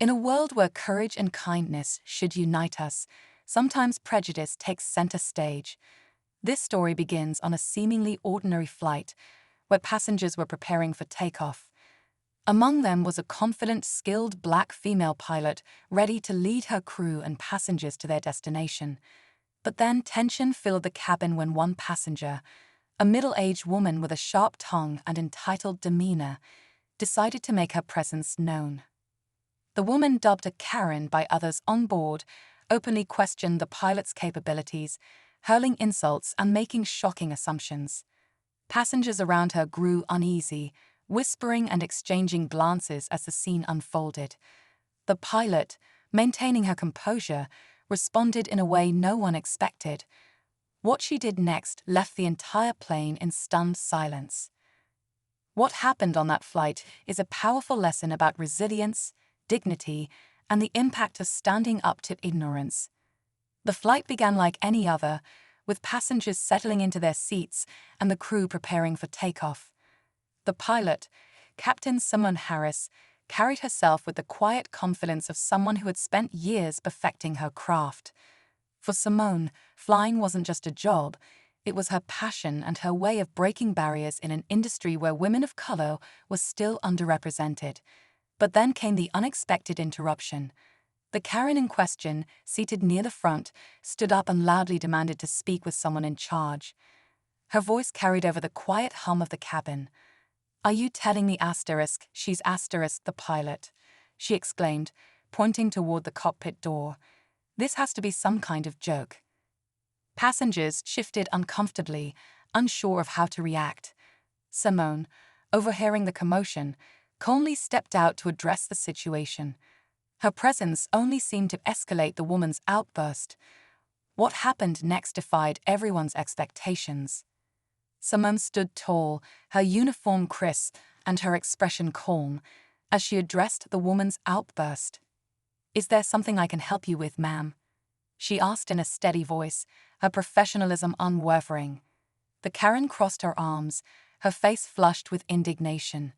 In a world where courage and kindness should unite us, sometimes prejudice takes center stage. This story begins on a seemingly ordinary flight where passengers were preparing for takeoff. Among them was a confident, skilled black female pilot ready to lead her crew and passengers to their destination. But then tension filled the cabin when one passenger, a middle-aged woman with a sharp tongue and entitled demeanor, decided to make her presence known. The woman, dubbed a Karen by others on board, openly questioned the pilot's capabilities, hurling insults and making shocking assumptions. Passengers around her grew uneasy, whispering and exchanging glances as the scene unfolded. The pilot, maintaining her composure, responded in a way no one expected. What she did next left the entire plane in stunned silence. What happened on that flight is a powerful lesson about resilience, dignity, and the impact of standing up to ignorance. The flight began like any other, with passengers settling into their seats and the crew preparing for takeoff. The pilot, Captain Simone Harris, carried herself with the quiet confidence of someone who had spent years perfecting her craft. For Simone, flying wasn't just a job, it was her passion and her way of breaking barriers in an industry where women of color were still underrepresented. But then came the unexpected interruption. The Karen in question, seated near the front, stood up and loudly demanded to speak with someone in charge. Her voice carried over the quiet hum of the cabin. "Are you telling me she's the pilot?" she exclaimed, pointing toward the cockpit door. "This has to be some kind of joke." Passengers shifted uncomfortably, unsure of how to react. Simone, overhearing the commotion, calmly stepped out to address the situation. Her presence only seemed to escalate the woman's outburst. What happened next defied everyone's expectations. Simone stood tall, her uniform crisp and her expression calm, as she addressed the woman's outburst. "Is there something I can help you with, ma'am?" she asked in a steady voice, her professionalism unwavering. The Karen crossed her arms, her face flushed with indignation.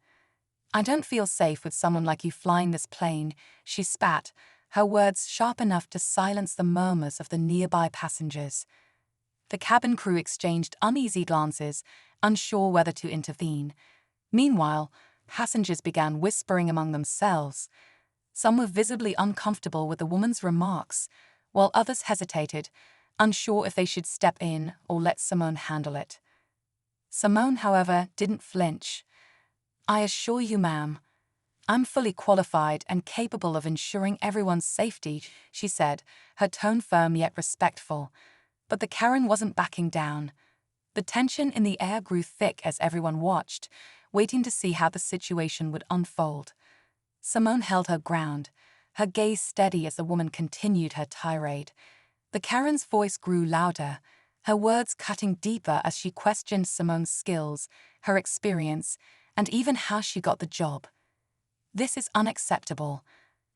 "I don't feel safe with someone like you flying this plane," she spat, her words sharp enough to silence the murmurs of the nearby passengers. The cabin crew exchanged uneasy glances, unsure whether to intervene. Meanwhile, passengers began whispering among themselves. Some were visibly uncomfortable with the woman's remarks, while others hesitated, unsure if they should step in or let Simone handle it. Simone, however, didn't flinch. "I assure you, ma'am, I'm fully qualified and capable of ensuring everyone's safety," she said, her tone firm yet respectful. But the Karen wasn't backing down. The tension in the air grew thick as everyone watched, waiting to see how the situation would unfold. Simone held her ground, her gaze steady as the woman continued her tirade. The Karen's voice grew louder, her words cutting deeper as she questioned Simone's skills, her experience, and even how she got the job. "This is unacceptable.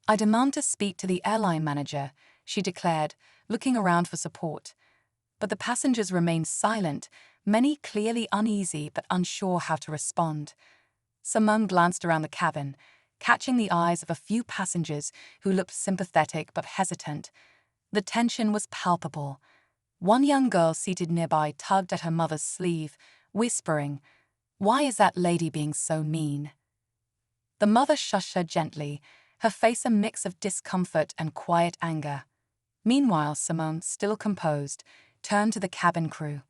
I demand to speak to the airline manager," she declared, looking around for support. But the passengers remained silent, many clearly uneasy but unsure how to respond. Simone glanced around the cabin, catching the eyes of a few passengers who looked sympathetic but hesitant. The tension was palpable. One young girl seated nearby tugged at her mother's sleeve, whispering, "Why is that lady being so mean?" The mother shushed her gently, her face a mix of discomfort and quiet anger. Meanwhile, Simone, still composed, turned to the cabin crew.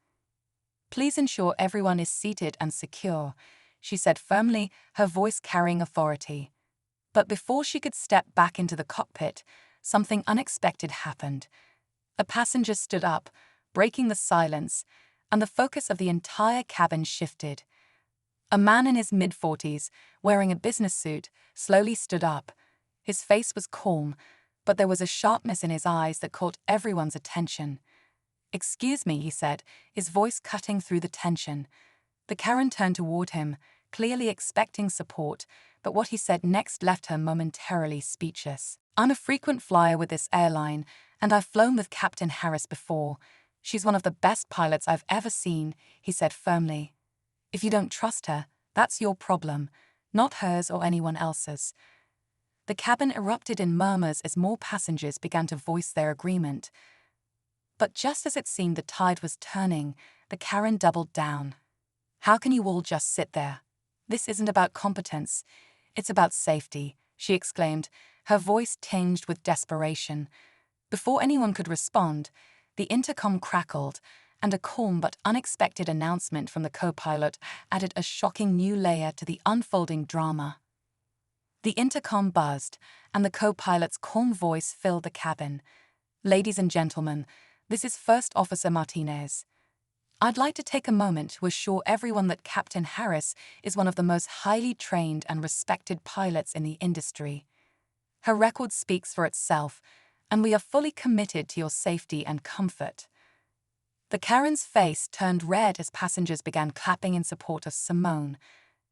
"Please ensure everyone is seated and secure," she said firmly, her voice carrying authority. But before she could step back into the cockpit, something unexpected happened. A passenger stood up, breaking the silence, and the focus of the entire cabin shifted. A man in his mid-40s, wearing a business suit, slowly stood up. His face was calm, but there was a sharpness in his eyes that caught everyone's attention. "Excuse me," he said, his voice cutting through the tension. The Karen turned toward him, clearly expecting support, but what he said next left her momentarily speechless. "I'm a frequent flyer with this airline, and I've flown with Captain Harris before. She's one of the best pilots I've ever seen," he said firmly. "If you don't trust her, that's your problem, not hers or anyone else's." The cabin erupted in murmurs as more passengers began to voice their agreement. But just as it seemed the tide was turning, the Karen doubled down. "How can you all just sit there? This isn't about competence, it's about safety," she exclaimed, her voice tinged with desperation. Before anyone could respond, the intercom crackled, and a calm but unexpected announcement from the co-pilot added a shocking new layer to the unfolding drama. The intercom buzzed, and the co-pilot's calm voice filled the cabin. "Ladies and gentlemen, this is First Officer Martinez. I'd like to take a moment to assure everyone that Captain Harris is one of the most highly trained and respected pilots in the industry. Her record speaks for itself, and we are fully committed to your safety and comfort." The Karen's face turned red as passengers began clapping in support of Simone.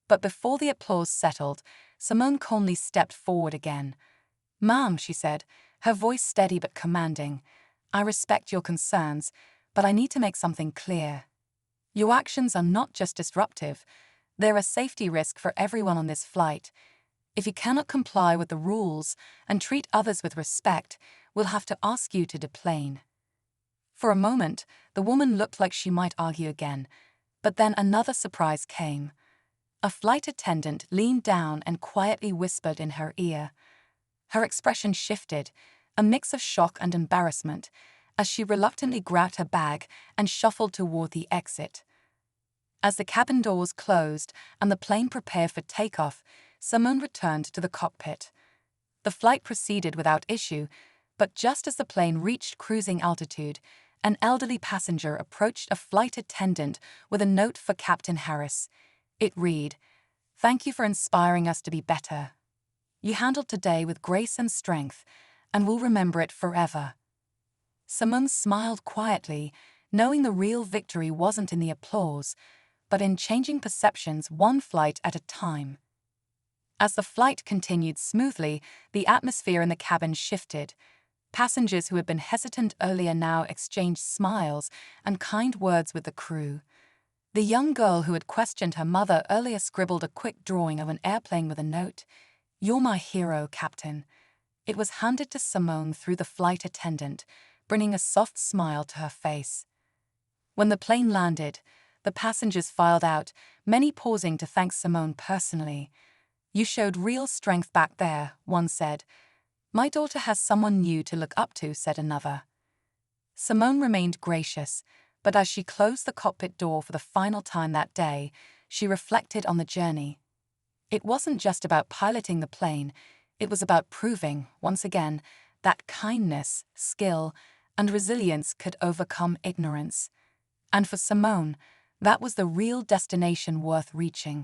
But before the applause settled, Simone calmly stepped forward again. "Ma'am," she said, her voice steady but commanding, "I respect your concerns, but I need to make something clear. Your actions are not just disruptive, they're a safety risk for everyone on this flight. If you cannot comply with the rules and treat others with respect, we'll have to ask you to deplane." For a moment, the woman looked like she might argue again, but then another surprise came. A flight attendant leaned down and quietly whispered in her ear. Her expression shifted, a mix of shock and embarrassment, as she reluctantly grabbed her bag and shuffled toward the exit. As the cabin doors closed and the plane prepared for takeoff, Simone returned to the cockpit. The flight proceeded without issue, but just as the plane reached cruising altitude, an elderly passenger approached a flight attendant with a note for Captain Harris. It read, "Thank you for inspiring us to be better. You handled today with grace and strength, and we'll remember it forever." Simone smiled quietly, knowing the real victory wasn't in the applause, but in changing perceptions one flight at a time. As the flight continued smoothly, the atmosphere in the cabin shifted. Passengers who had been hesitant earlier now exchanged smiles and kind words with the crew. The young girl who had questioned her mother earlier scribbled a quick drawing of an airplane with a note, "You're my hero, Captain." It was handed to Simone through the flight attendant, bringing a soft smile to her face. When the plane landed, the passengers filed out, many pausing to thank Simone personally. "You showed real strength back there," one said. "My daughter has someone new to look up to," said another. Simone remained gracious, but as she closed the cockpit door for the final time that day, she reflected on the journey. It wasn't just about piloting the plane, it was about proving, once again, that kindness, skill, and resilience could overcome ignorance. And for Simone, that was the real destination worth reaching.